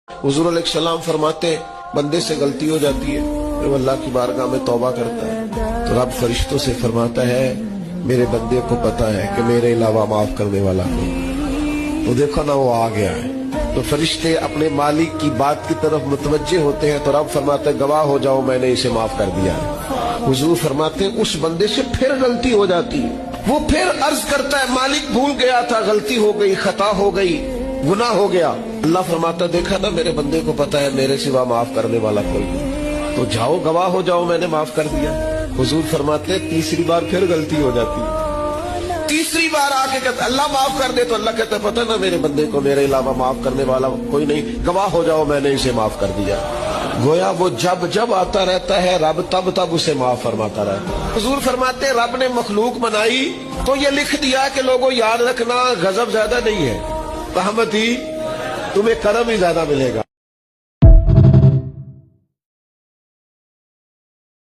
हुजूर अलैहिस्सलाम फरमाते बंदे से गलती हो जाती है तो वो अल्लाह की बारगाह में तौबा करता है तो रब फरिश्तों से फरमाता है मेरे बंदे को पता है कि मेरे अलावा माफ करने वाला कोई, तो देखो ना वो आ गया है। तो फरिश्ते अपने मालिक की बात की तरफ मुतवज्जे होते हैं तो रब फरमाते हैं गवाह हो जाओ मैंने इसे माफ कर दिया है। हुजूर फरमाते हैं उस बंदे से फिर गलती हो जाती है, वो फिर अर्ज करता है मालिक भूल गया था, गलती हो गई, खता हो गई, गुनाह हो गया। अल्लाह फरमाता देखा ना मेरे बंदे को पता है मेरे सिवा माफ करने वाला कोई नहीं, तो जाओ गवाह हो जाओ मैंने माफ कर दिया। हुजूर फरमाते तीसरी बार फिर गलती हो जाती है, तीसरी बार आके कहता अल्लाह माफ कर दे, तो अल्लाह कहता पता ना मेरे बंदे को मेरे अलावा माफ करने वाला कोई नहीं, गवाह हो जाओ मैंने इसे माफ कर दिया। गोया वो जब जब आता रहता है रब तब तब उसे माफ फरमाता रहता है। हुजूर फरमाते रब ने मखलूक बनाई तो ये लिख दिया कि लोगों याद रखना गजब ज्यादा नहीं है, रहमत ही तुम्हें करम ही ज्यादा मिलेगा।